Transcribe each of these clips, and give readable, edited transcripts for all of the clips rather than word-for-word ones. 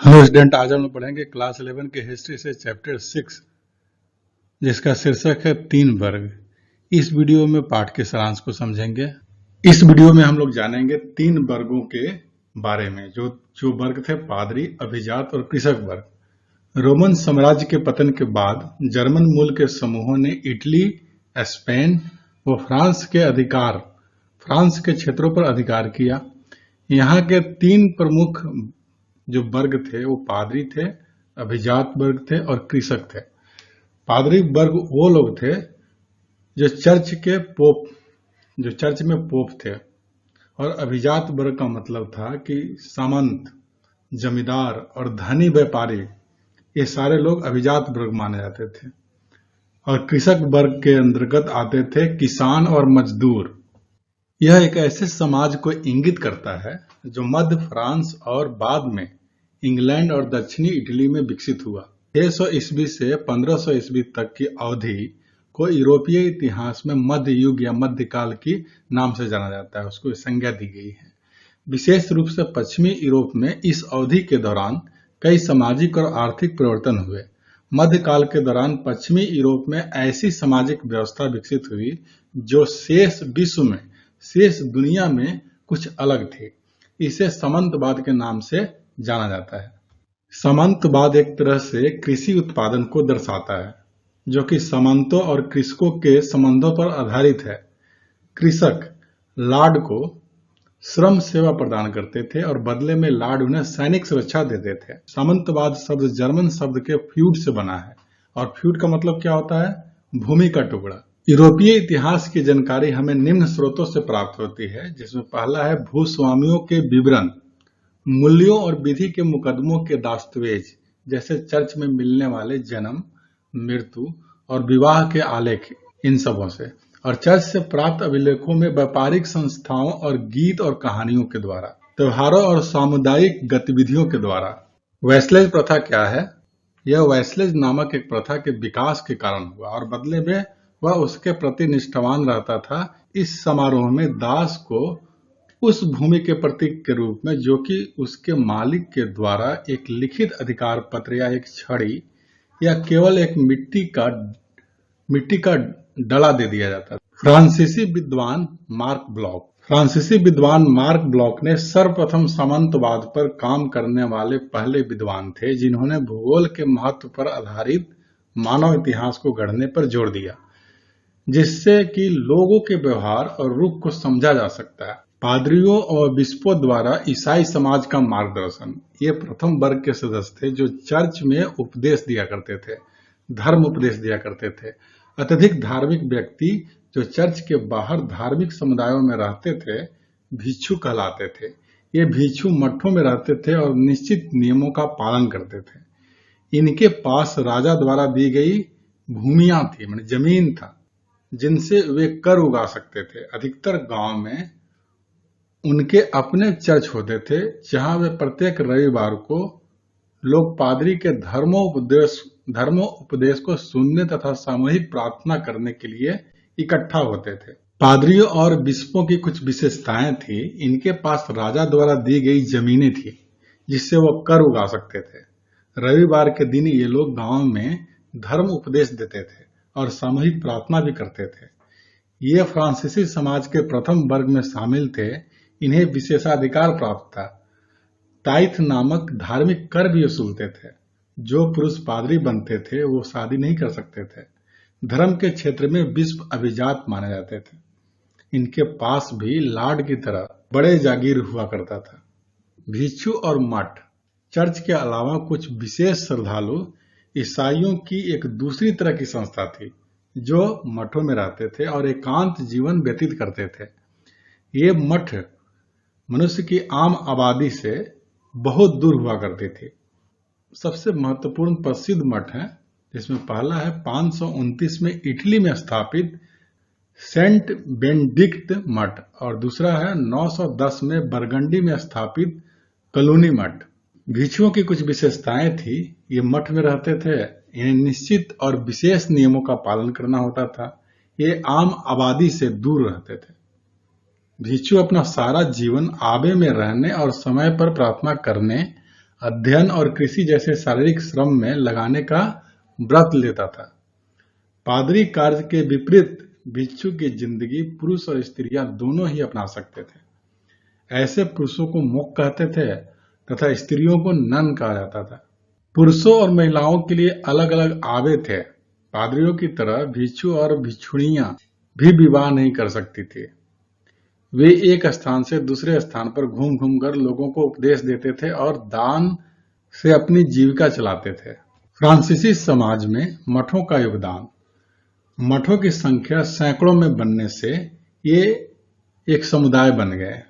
Hello student, आज हम लोग पढ़ेंगे क्लास 11 के हिस्ट्री से चैप्टर 6, जिसका शीर्षक है 3 वर्ग। इस वीडियो में पाठ के सारांश को समझेंगे। इस वीडियो में हम लोग जानेंगे 3 वर्गों के बारे में, जो वर्ग थे पादरी, अभिजात और कृषक वर्ग। रोमन साम्राज्य के पतन के बाद जर्मन मूल के समूहों ने इटली, स्पेन व फ्रांस के क्षेत्रों पर अधिकार किया। यहाँ के 3 प्रमुख जो वर्ग थे वो पादरी थे, अभिजात वर्ग थे और कृषक थे। पादरी वर्ग वो लोग थे जो चर्च में पोप थे, और अभिजात वर्ग का मतलब था कि सामंत, जमींदार और धनी व्यापारी, ये सारे लोग अभिजात वर्ग माने जाते थे। और कृषक वर्ग के अंतर्गत आते थे किसान और मजदूर। यह एक ऐसे समाज को इंगित करता है जो मध्य फ्रांस और बाद में इंग्लैंड और दक्षिणी इटली में विकसित हुआ। 600 ईस्वी से 1500 ईस्वी तक की अवधि को यूरोपीय इतिहास में मध्य युग या मध्यकाल की नाम से जाना जाता है, उसको संज्ञा दी गई है। विशेष रूप से पश्चिमी यूरोप में इस अवधि के दौरान कई सामाजिक और आर्थिक परिवर्तन हुए। मध्यकाल के दौरान पश्चिमी यूरोप में ऐसी सामाजिक व्यवस्था विकसित हुई जो शेष दुनिया में कुछ अलग थी। इसे सामंतवाद के नाम से जाना जाता है। सामंतवाद एक तरह से कृषि उत्पादन को दर्शाता है, जो कि सामंतों और कृषकों के संबंधों पर आधारित है। कृषक लार्ड को श्रम सेवा प्रदान करते थे और बदले में लार्ड उन्हें सैनिक सुरक्षा देते थे। सामंतवाद शब्द जर्मन शब्द के फ्यूड से बना है, और फ्यूड का मतलब क्या होता है? भूमि का टुकड़ा। यूरोपीय इतिहास की जानकारी हमें निम्न स्रोतों से प्राप्त होती है, जिसमें पहला है भूस्वामियों के विवरण, मूल्यों और विधि के मुकदमों के दस्तावेज, जैसे चर्च में मिलने वाले जन्म, मृत्यु और विवाह के आलेख, इन सबों से, और चर्च से प्राप्त अभिलेखों में व्यापारिक संस्थाओं और गीत और कहानियों के द्वारा, त्योहारों और सामुदायिक गतिविधियों के द्वारा। वैसलेज प्रथा क्या है? यह वैसलेज नामक एक प्रथा के विकास के कारण हुआ, और बदले में वह उसके प्रति निष्ठावान रहता था। इस समारोह में दास को उस भूमि के प्रतीक के रूप में, जो कि उसके मालिक के द्वारा एक लिखित अधिकार पत्र या एक छड़ी या केवल एक मिट्टी का डला दे दिया जाता था। फ्रांसीसी विद्वान मार्क ब्लॉक ने सर्वप्रथम सामंतवाद पर काम करने वाले पहले विद्वान थे, जिन्होंने भूगोल के महत्व पर आधारित मानव इतिहास को गढ़ने पर जोर दिया, जिससे कि लोगों के व्यवहार और रुख को समझा जा सकता है। पादरियों और बिशपों द्वारा ईसाई समाज का मार्गदर्शन, ये प्रथम वर्ग के सदस्य थे जो चर्च में उपदेश दिया करते थे, धर्म उपदेश दिया करते थे। अत्यधिक धार्मिक व्यक्ति जो चर्च के बाहर धार्मिक समुदायों में रहते थे भिक्षु कहलाते थे। ये भिक्षु मठों में रहते थे और निश्चित नियमों का पालन करते थे। इनके पास राजा द्वारा दी गई भूमियां थी, माने जमीन था, जिनसे वे कर उगा सकते थे। अधिकतर गांव में उनके अपने चर्च होते थे, जहां वे प्रत्येक रविवार को लोग पादरी के धर्मोपदेश को सुनने तथा सामूहिक प्रार्थना करने के लिए इकट्ठा होते थे। पादरियों और बिशपों की कुछ विशेषताएं थी। इनके पास राजा द्वारा दी गई जमीनें थी, जिससे वो कर उगा सकते थे। रविवार के दिन ये लोग गांव में धर्म उपदेश देते थे और सामूहिक प्रार्थना भी करते थे। ये फ्रांसीसी समाज के प्रथम वर्ग में शामिल थे। इन्हें विशेषाधिकार प्राप्त था। टाइथ नामक धार्मिक कर भी वसूलते थे। जो पुरुष पादरी बनते थे वो शादी नहीं कर सकते थे। धर्म के क्षेत्र में बिशप अभिजात माने जाते थे। इनके पास भी लार्ड की तरह बड़े जागीर हुआ करता था। भिक्षु और मठ, चर्च के अलावा कुछ विशेष श्रद्धालु ईसाइयों की एक दूसरी तरह की संस्था थी, जो मठों में रहते थे और एकांत जीवन व्यतीत करते थे। ये मठ मनुष्य की आम आबादी से बहुत दूर हुआ करती थी। सबसे महत्वपूर्ण प्रसिद्ध मठ है, जिसमें पहला है 529 में इटली में स्थापित सेंट बेनेडिक्ट मठ, और दूसरा है 910 में बरगंडी में स्थापित कलूनी मठ। भिक्षुओं की कुछ विशेषताएं थी। ये मठ में रहते थे। इन्हें निश्चित और विशेष नियमों का पालन करना होता था। ये आम आबादी से दूर रहते थे। भिक्षु अपना सारा जीवन आबे में रहने और समय पर प्रार्थना करने, अध्ययन और कृषि जैसे शारीरिक श्रम में लगाने का व्रत लेता था। पादरी कार्य के विपरीत भिक्षु की जिंदगी पुरुष और स्त्रियां दोनों ही अपना सकते थे। ऐसे पुरुषों को मोक्ष कहते थे तथा स्त्रियों को नन कहा जाता था। पुरुषों और महिलाओं के लिए अलग अलग आवे थे। पादरियों की तरह भिक्षु और भिक्षुणियां भी विवाह नहीं कर सकती थी। वे एक स्थान से दूसरे स्थान पर घूम घूम कर लोगों को उपदेश देते थे और दान से अपनी जीविका चलाते थे। फ्रांसीसी समाज में मठों का योगदान। मठों की संख्या सैकड़ों में बनने से ये एक समुदाय बन गए,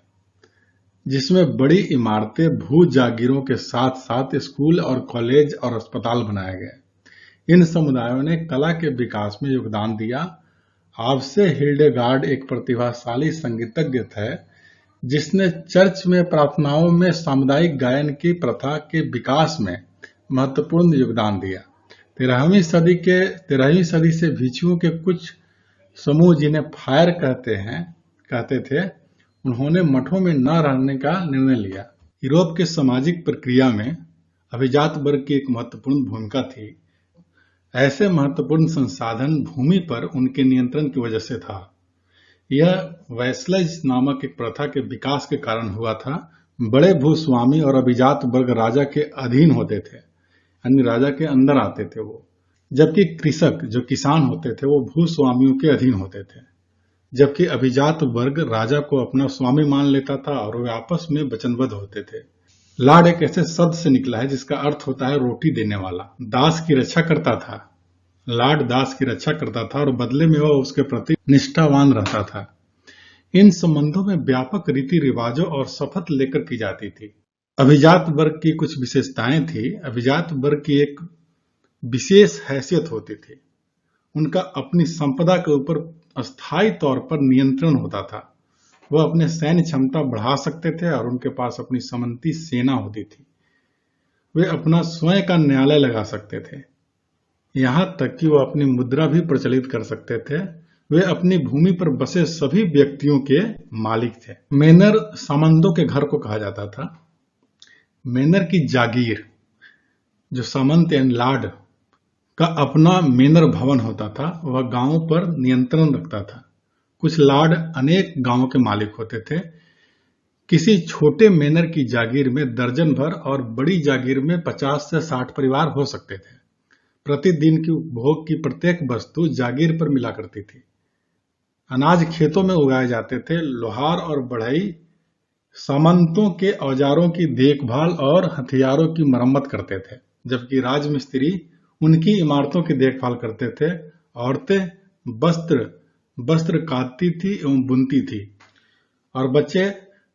जिसमें बड़ी इमारतें, भू जागीरों के साथ साथ स्कूल और कॉलेज और अस्पताल बनाए गए। इन समुदायों ने कला के विकास में योगदान दिया। आपसे हिल्डेगार्ड एक प्रतिभाशाली संगीतज्ञ थे, जिसने चर्च में प्रार्थनाओं में सामुदायिक गायन की प्रथा के विकास में महत्वपूर्ण योगदान दिया। 13वीं सदी से भिक्षुओं के कुछ समूह, जिन्हें फायर कहते थे, उन्होंने मठों में न रहने का निर्णय लिया। यूरोप के सामाजिक प्रक्रिया में अभिजात वर्ग की एक महत्वपूर्ण भूमिका थी। ऐसे महत्वपूर्ण संसाधन भूमि पर उनके नियंत्रण की वजह से था। यह वैसलेज नामक एक प्रथा के विकास के कारण हुआ था। बड़े भूस्वामी और अभिजात वर्ग राजा के अधीन होते थे, यानी राजा के अंदर आते थे वो, जबकि कृषक जो किसान होते थे वो भूस्वामियों के अधीन होते थे। जबकि अभिजात वर्ग राजा को अपना स्वामी मान लेता था और वे आपस में वचनबद्ध होते थे। लाड एक ऐसे शब्द से निकला है जिसका अर्थ होता है रोटी देने वाला। दास की रक्षा करता था। लाड दास की रक्षा करता था और बदले में वह उसके प्रति निष्ठावान रहता था। इन संबंधों में व्यापक रीति रिवाजों और शपथ लेकर की जाती थी। अभिजात वर्ग की कुछ विशेषताएं थी। अभिजात वर्ग की एक विशेष हैसियत होती थी। उनका अपनी संपदा के ऊपर अस्थायी तौर पर नियंत्रण होता था। वह अपने सैन्य क्षमता बढ़ा सकते थे और उनके पास अपनी समंती सेना होती थी। वे अपना स्वयं का न्यायालय लगा सकते थे, यहां तक कि वह अपनी मुद्रा भी प्रचलित कर सकते थे। वे अपनी भूमि पर बसे सभी व्यक्तियों के मालिक थे। मेनर सामंतों के घर को कहा जाता था। मेनर की जागीर, जो सामंत एंड लाड का अपना मेनर भवन होता था, वह गांवों पर नियंत्रण रखता था। कुछ लाड अनेक गांवों के मालिक होते थे। किसी छोटे मेनर की जागीर में दर्जन भर और बड़ी जागीर में 50 से 60 परिवार हो सकते थे। प्रतिदिन की उपभोग की प्रत्येक वस्तु जागीर पर मिला करती थी। अनाज खेतों में उगाए जाते थे। लोहार और बढ़ई सामंतों के औजारों की देखभाल और हथियारों की मरम्मत करते थे, जबकि राजमिस्त्री उनकी इमारतों की देखभाल करते थे। औरतें वस्त्र काटती थी एवं बुनती थी और बच्चे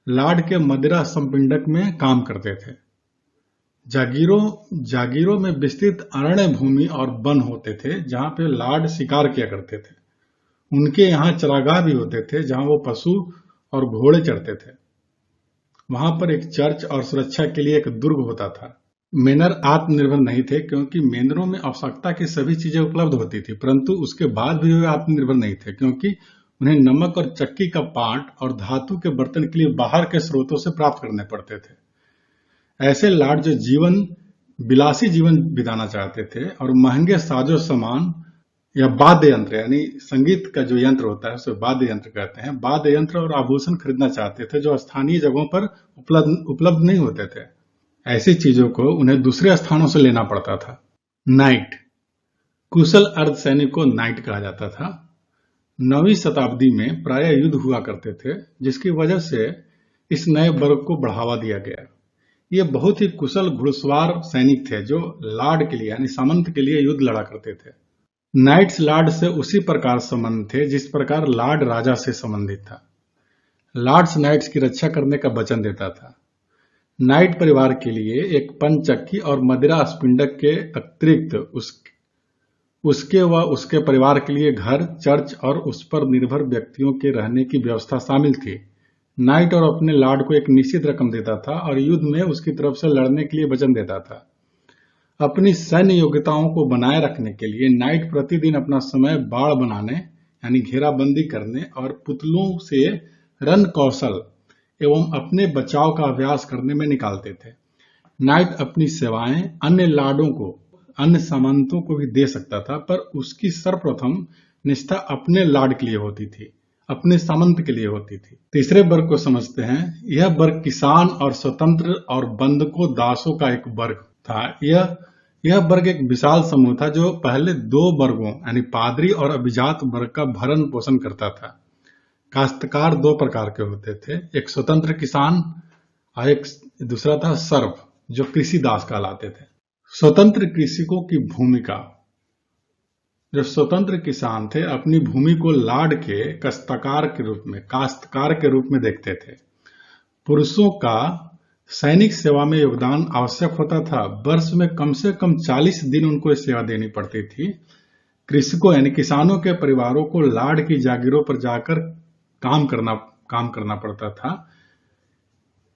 लाड के मदिरा संपिंडक में काम करते थे। जागीरों में विस्तृत अरण्य भूमि और वन होते थे, जहां पे लाड शिकार किया करते थे। उनके यहाँ चरागाह भी होते थे, जहां वो पशु और घोड़े चरते थे। वहां पर एक चर्च और सुरक्षा के लिए एक दुर्ग होता था। मेनर आत्मनिर्भर नहीं थे, क्योंकि मेनरों में आवश्यकता की सभी चीजें उपलब्ध होती थी, परंतु उसके बाद भी वे आत्मनिर्भर नहीं थे, क्योंकि उन्हें नमक और चक्की का पाट और धातु के बर्तन के लिए बाहर के स्रोतों से प्राप्त करने पड़ते थे। ऐसे लाड जो विलासी जीवन बिताना चाहते थे और महंगे साजो सामान या वाद्य यंत्र, यानी संगीत का जो यंत्र होता है उसे वाद्य यंत्र कहते हैं, वाद्य यंत्र और आभूषण खरीदना चाहते थे जो स्थानीय जगहों पर उपलब्ध नहीं होते थे। ऐसी चीजों को उन्हें दूसरे स्थानों से लेना पड़ता था। नाइट, कुशल अर्धसैनिक को नाइट कहा जाता था। 9वीं शताब्दी में प्राय युद्ध हुआ करते थे, जिसकी वजह से इस नए वर्ग को बढ़ावा दिया गया। ये बहुत ही कुशल घुड़सवार सैनिक थे जो लाड के लिए, यानी सामंत के लिए युद्ध लड़ा करते थे। नाइट्स लाड से उसी प्रकार संबंध थे जिस प्रकार लाड राजा से संबंधित था। लार्ड्स नाइट्स की रक्षा करने का वचन देता था। नाइट परिवार के लिए एक पंचक्की और मदिरा स्पिंडक के अतिरिक्त उसके व उसके परिवार के लिए घर, चर्च और उस पर निर्भर व्यक्तियों के रहने की व्यवस्था शामिल थी। नाइट और अपने लार्ड को एक निश्चित रकम देता था और युद्ध में उसकी तरफ से लड़ने के लिए वचन देता था। अपनी सैन्य योग्यताओं को बनाए रखने के लिए नाइट प्रतिदिन अपना समय बाड़ बनाने, यानी घेराबंदी करने और पुतलों से रण कौशल एवं अपने बचाव का अभ्यास करने में निकालते थे। नाइट अपनी सेवाएं अन्य लाडों को, अन्य सामंतों को भी दे सकता था, पर उसकी सर्वप्रथम निष्ठा अपने लाड के लिए होती थी, अपने सामंत के लिए होती थी। तीसरे वर्ग को समझते हैं। यह वर्ग किसान और स्वतंत्र और बंधकों दासों का एक वर्ग था। यह वर्ग एक विशाल समूह था जो पहले दो वर्गों यानी पादरी और अभिजात वर्ग का भरण पोषण करता था। काश्तकार दो प्रकार के होते थे, एक स्वतंत्र किसान और एक दूसरा था सर्व, जो कृषि दास कहलाते थे। स्वतंत्र कृषकों की भूमिका, जो स्वतंत्र किसान थे अपनी भूमि को लाड के काश्तकार के रूप में देखते थे। पुरुषों का सैनिक सेवा में योगदान आवश्यक होता था। वर्ष में कम से कम 40 दिन उनको सेवा देनी पड़ती थी। कृषकों यानी किसानों के परिवारों को लाड की जागीरों पर जाकर काम करना पड़ता था।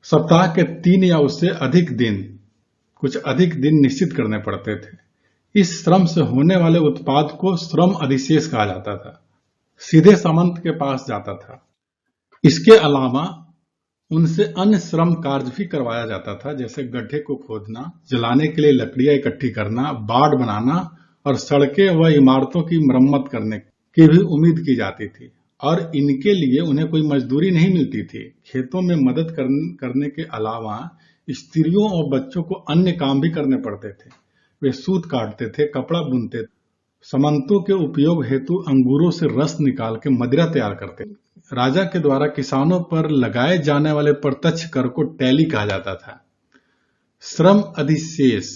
सप्ताह के 3 या उससे अधिक दिन, कुछ अधिक दिन निश्चित करने पड़ते थे। इस श्रम से होने वाले उत्पाद को श्रम अधिशेष कहा जाता था, सीधे सामंत के पास जाता था। इसके अलावा उनसे अन्य श्रम कार्य भी करवाया जाता था, जैसे गड्ढे को खोदना, जलाने के लिए लकड़ियां इकट्ठी करना, बाड़ बनाना और सड़कें व इमारतों की मरम्मत करने की भी उम्मीद की जाती थी। और इनके लिए उन्हें कोई मजदूरी नहीं मिलती थी। खेतों में मदद करने के अलावा स्त्रियों और बच्चों को अन्य काम भी करने पड़ते थे। वे सूत काटते थे, कपड़ा बुनते थे। सामंतों के उपयोग हेतु अंगूरों से रस निकाल के मदिरा तैयार करते थे। राजा के द्वारा किसानों पर लगाए जाने वाले प्रत्यक्ष कर को टैली कहा जाता था। श्रम अधिशेष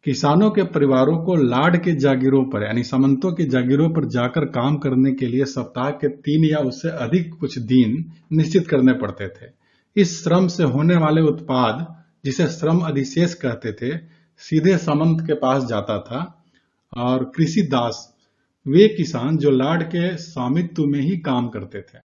किसानों के परिवारों को लाड के जागीरों पर यानी सामंतों की जागीरों पर जाकर काम करने के लिए सप्ताह के 3 या उससे अधिक कुछ दिन निश्चित करने पड़ते थे। इस श्रम से होने वाले उत्पाद, जिसे श्रम अधिशेष कहते थे, सीधे सामंत के पास जाता था। और कृषि दास वे किसान जो लाड के स्वामित्व में ही काम करते थे।